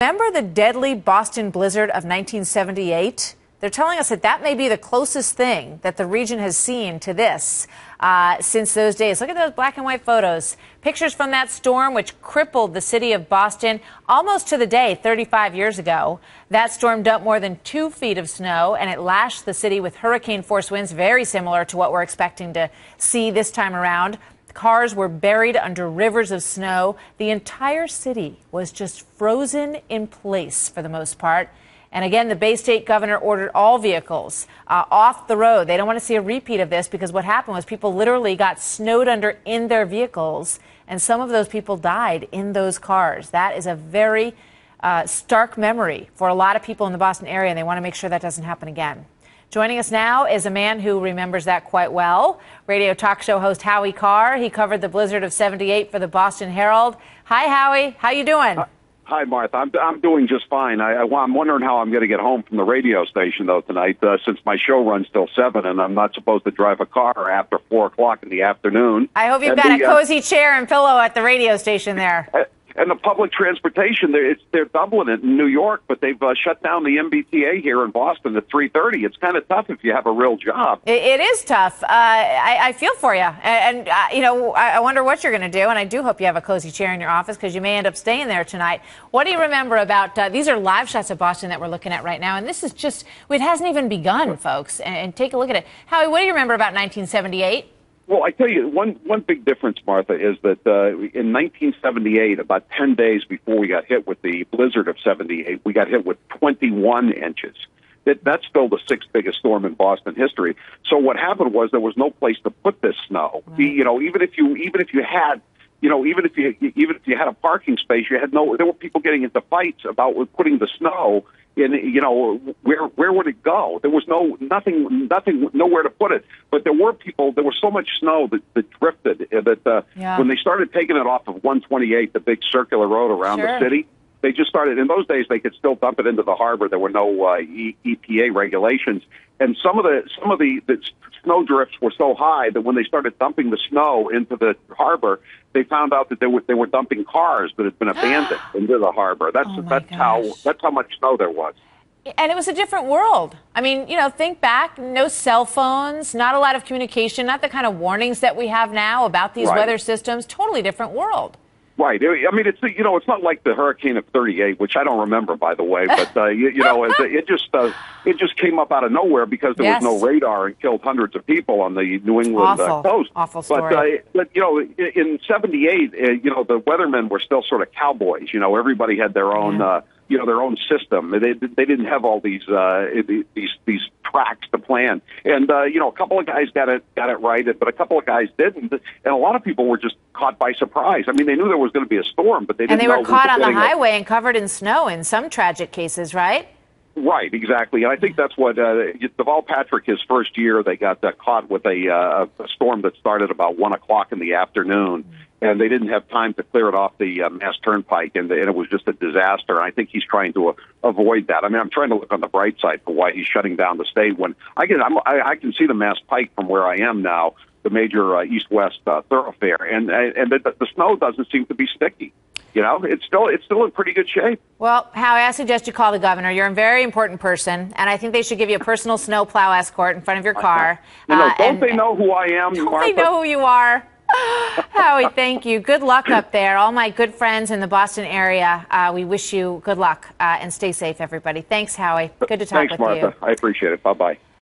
Remember the deadly Boston blizzard of 1978? They're telling us that that may be the closest thing that the region has seen to this since those days. Look at those black and white photos. Pictures from that storm, which crippled the city of Boston almost to the day 35 years ago. That storm dumped more than 2 feet of snow, and it lashed the city with hurricane-force winds, very similar to what we're expecting to see this time around. Cars were buried under rivers of snow. The entire city was just frozen in place for the most part. And again, the Bay State governor ordered all vehicles off the road. They don't want to see a repeat of this because what happened was people literally got snowed under in their vehicles, and some of those people died in those cars. That is a very stark memory for a lot of people in the Boston area, and they want to make sure that doesn't happen again. Joining us now is a man who remembers that quite well, radio talk show host Howie Carr. He covered the blizzard of '78 for the Boston Herald. Hi, Howie. How you doing? Hi, Martha. I'm doing just fine. I'm wondering how I'm going to get home from the radio station, though, tonight, since my show runs till 7, and I'm not supposed to drive a car after 4 o'clock in the afternoon. I hope you've got a cozy chair and pillow at the radio station there. And the public transportation, they're doubling it in New York, but they've shut down the MBTA here in Boston at 3:30. It's kind of tough if you have a real job. It is tough. I feel for you. And you know, I wonder what you're going to do. And I do hope you have a cozy chair in your office because you may end up staying there tonight. What do you remember about these are live shots of Boston that we're looking at right now. And this is just, it hasn't even begun, folks. And take a look at it. Howie, what do you remember about 1978? Well, I tell you, one big difference, Martha, is that in 1978, about 10 days before we got hit with the blizzard of '78, we got hit with 21 inches. That's still the 6th biggest storm in Boston history. So what happened was there was no place to put this snow. Right. You know, even if you had a parking space, there were people getting into fights about putting the snow in. You know, where would it go? There was nothing, nowhere to put it. But there were so much snow that drifted that when they started taking it off of 128, the big circular road around the city, they just started. In those days, they could still dump it into the harbor. There were no EPA regulations, and some of the snow drifts were so high that when they started dumping the snow into the harbor, they found out that they were dumping cars that had been abandoned into the harbor. That's how much snow there was. And it was a different world. I mean, you know, think back, no cell phones, not a lot of communication, not the kind of warnings that we have now about these weather systems. Totally different world. Right. I mean, it's not like the hurricane of '38, which I don't remember, by the way. But it just came up out of nowhere because there was no radar and killed hundreds of people on the New England coast. Awful story. But you know, in '78, you know, the weathermen were still sort of cowboys. You know, everybody had their own. You know, their own system. They didn't have all these tracks to plan. And you know, a couple of guys got it right, but a couple of guys didn't. And a lot of people were just caught by surprise. I mean, they knew there was going to be a storm, but they didn't know. And they were caught on the highway and covered in snow in some tragic cases, right? Right, exactly. And I think that's what Deval Patrick, his first year, they got caught with a storm that started about 1 o'clock in the afternoon. And they didn't have time to clear it off the Mass Turnpike, and it was just a disaster. And I think he's trying to avoid that. I mean, I'm trying to look on the bright side for why he's shutting down the state. When I can see the Mass Pike from where I am now, the major east-west thoroughfare, and the snow doesn't seem to be sticky. You know, it's still in pretty good shape. Well, Howie, I suggest you call the governor. You're a very important person, and I think they should give you a personal snowplow escort in front of your car. You know, don't they know who I am, Don't Martha? they know who you are? Howie, thank you. Good luck up there. All my good friends in the Boston area, we wish you good luck and stay safe, everybody. Thanks, Howie. Good to talk with you. Thanks, Martha. I appreciate it. Bye-bye.